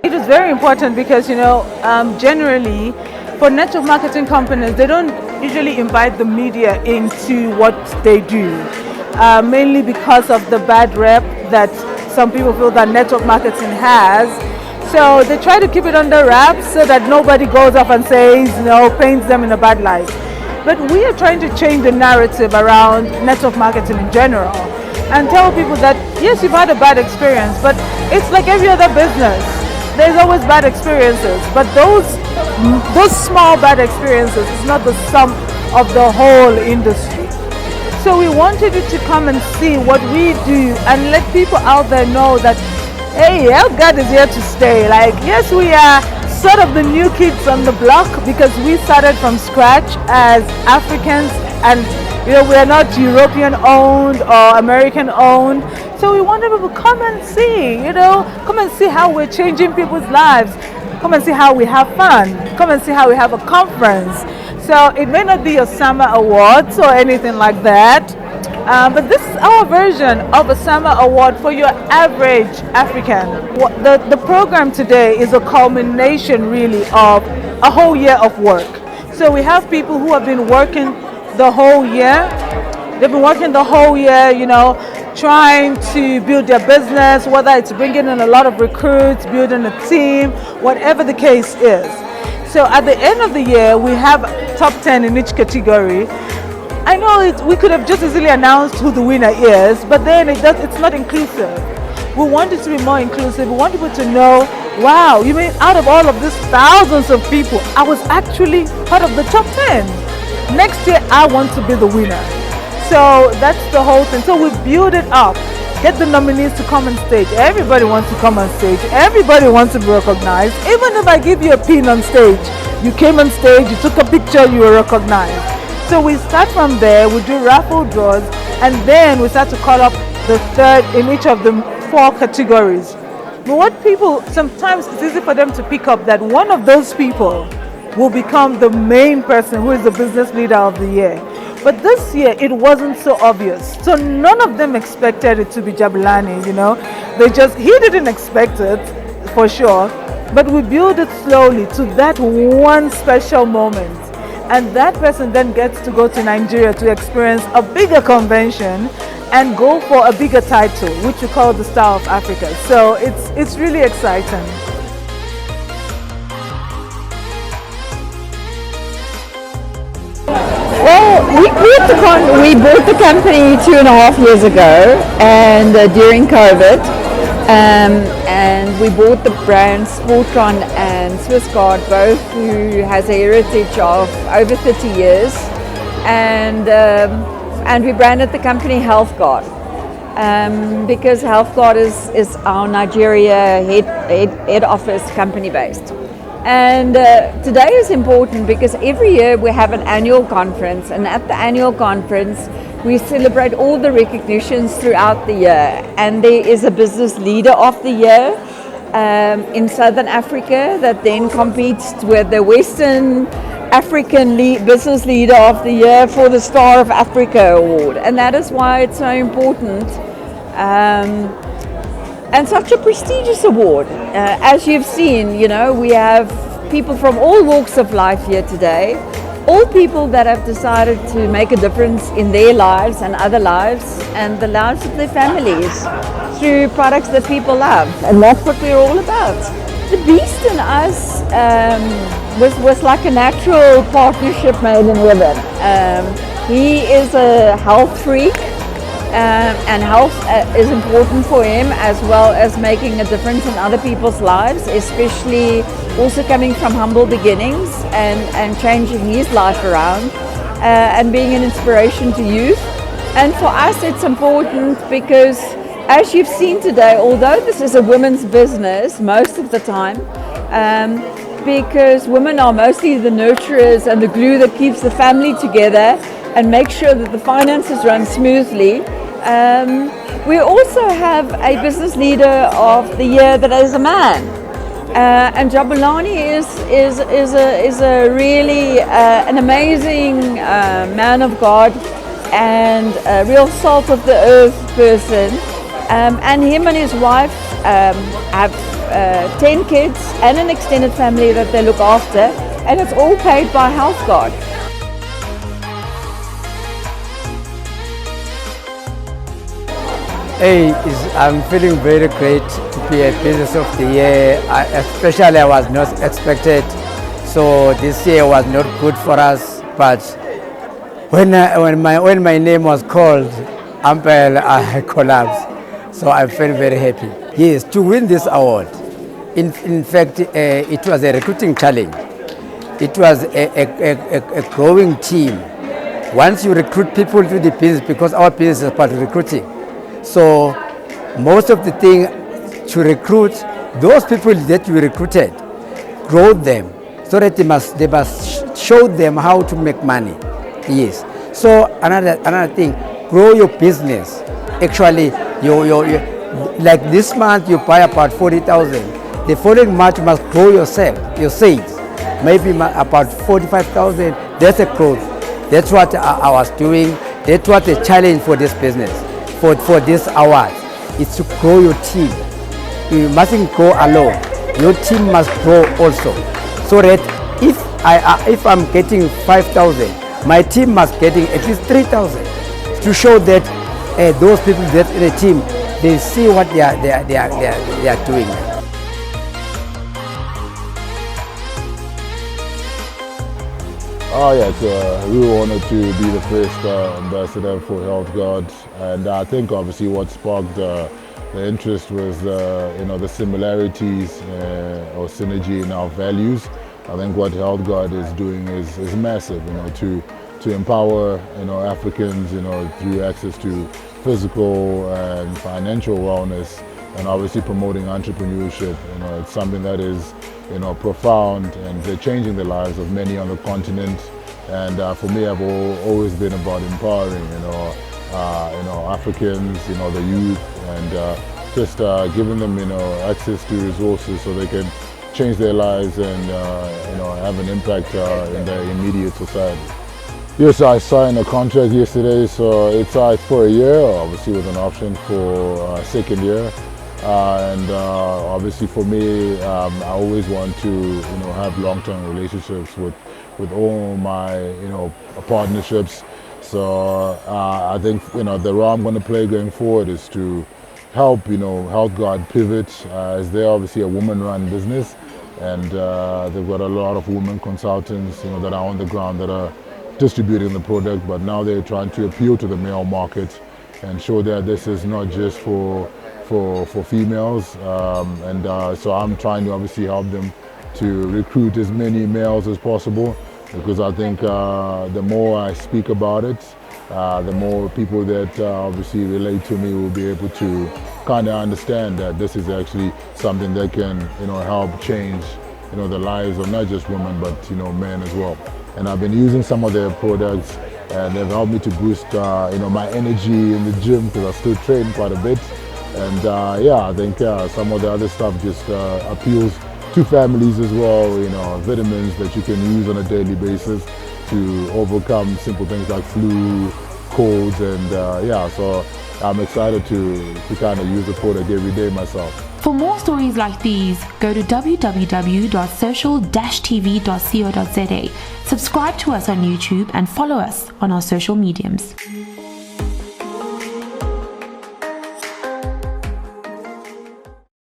It is very important because, generally for network marketing companies, they don't usually invite the media into what they do, mainly because of the bad rep that some people feel that network marketing has. So they try to keep it under wraps so that nobody goes off and says, paints them in a bad light. But we are trying to change the narrative around network marketing in general and tell people that, yes, you've had a bad experience, but it's like every other business. There's always bad experiences, but those small bad experiences is not the sum of the whole industry. So we wanted you to come and see what we do and let people out there know that, hey, Garde is here to stay. Like, yes, we are sort of the new kids on the block because we started from scratch as Africans, and we are not European owned or American owned. So we wanted people to come and see, come and see how we're changing people's lives. Come and see how we have fun. Come and see how we have a conference. So it may not be a summer awards or anything like that, but this is our version of a summer award for your average African. The program today is a culmination really of a whole year of work. So we have people who have been working the whole year. They've been working the whole year, trying to build their business, whether it's bringing in a lot of recruits, building a team, whatever the case is. So at the end of the year, we have top 10 in each category. I know we could have just easily announced who the winner is, but then it's not inclusive. We want it to be more inclusive. We want people to know, wow, you mean out of all of these thousands of people, I was actually part of the top 10. Next year, I want to be the winner. So that's the whole thing. So we build it up. Get the nominees to come on stage. Everybody wants to come on stage. Everybody wants to be recognized. Even if I give you a pin on stage, you came on stage, you took a picture, you were recognized. So we start from there, we do raffle draws, and then we start to call up the third in each of the 4 categories. But what people, sometimes it's easy for them to pick up that one of those people will become the main person who is the business leader of the year. But this year, it wasn't so obvious. So none of them expected it to be Jabulani, he didn't expect it, for sure. But we build it slowly to that one special moment. And that person then gets to go to Nigeria to experience a bigger convention and go for a bigger title, which we call the Star of Africa. So it's really exciting. Well, we bought the company 2.5 years ago, and during COVID, and we bought the brands Sportron and Swissguard, both who has a heritage of over 30 years, and we branded the company HealthGuard because HealthGuard is our Nigeria head office company based. And today is important because every year we have an annual conference, and at the annual conference we celebrate all the recognitions throughout the year, and there is a business leader of the year in Southern Africa that then competes with the Western African Business Leader of the Year for the Star of Africa award, and that is why it's so important. And such a prestigious award. As you've seen, we have people from all walks of life here today, all people that have decided to make a difference in their lives and other lives and the lives of their families through products that people love. And that's what we're all about. The beast in us was like a natural partnership made in heaven. He is a health freak. And health is important for him, as well as making a difference in other people's lives, especially also coming from humble beginnings and changing his life around and being an inspiration to youth. And for us it's important because, as you've seen today, although this is a women's business most of the time, because women are mostly the nurturers and the glue that keeps the family together and make sure that the finances run smoothly. We also have a business leader of the year that is a man. And Jabulani is a really an amazing man of God and a real salt of the earth person. And him and his wife have 10 kids and an extended family that they look after, and it's all paid by Health Guard. I'm feeling very great to be a Business of the Year. Especially I was not expected, so this year was not good for us. But when my name was called, I collapsed. So I felt very happy. Yes, to win this award. In fact, it was a recruiting challenge. It was a growing team. Once you recruit people to the business, because our business is about recruiting. So most of the thing to recruit those people that you recruited, grow them so that they must show them how to make money. Yes. So another thing, grow your business. Actually, you like this month you buy about 40,000. The following month you must grow your sales. Maybe about 45,000. That's a growth. That's what I was doing. That's what the challenge for this business. For this award, it's to grow your team. You mustn't grow alone. Your team must grow also. So that if I'm getting 5,000, my team must getting at least 3,000 to show that those people that in the team, they see what they are doing. Oh yeah, it's a real honor to be the first ambassador for Health Guard, and I think obviously what sparked the interest was the similarities or synergy in our values. I think what Health Guard is doing is massive, to empower Africans through access to physical and financial wellness, and obviously promoting entrepreneurship. It's something that is profound, and they're changing the lives of many on the continent. And for me, I've always been about empowering, Africans, the youth, and just giving them, access to resources so they can change their lives and, have an impact in their immediate society. Yes, I signed a contract yesterday, so it's for a year, obviously with an option for a second year. And obviously for me, I always want to have long-term relationships with all my partnerships. So I think the role I'm going to play going forward is to help Health Guard pivot, as they're obviously a woman-run business, and they've got a lot of women consultants that are on the ground that are distributing the product, but now they're trying to appeal to the male market and show that this is not just for females, so I'm trying to obviously help them to recruit as many males as possible, because I think the more I speak about it, the more people that obviously relate to me will be able to kind of understand that this is actually something that can help change the lives of not just women but men as well. And I've been using some of their products, and they've helped me to boost my energy in the gym, because I still train quite a bit. And I think some of the other stuff just appeals to families as well, vitamins that you can use on a daily basis to overcome simple things like flu, colds, and so I'm excited to kind of use the product every day myself. For more stories like these, go to www.social-tv.co.za, subscribe to us on YouTube, and follow us on our social mediums.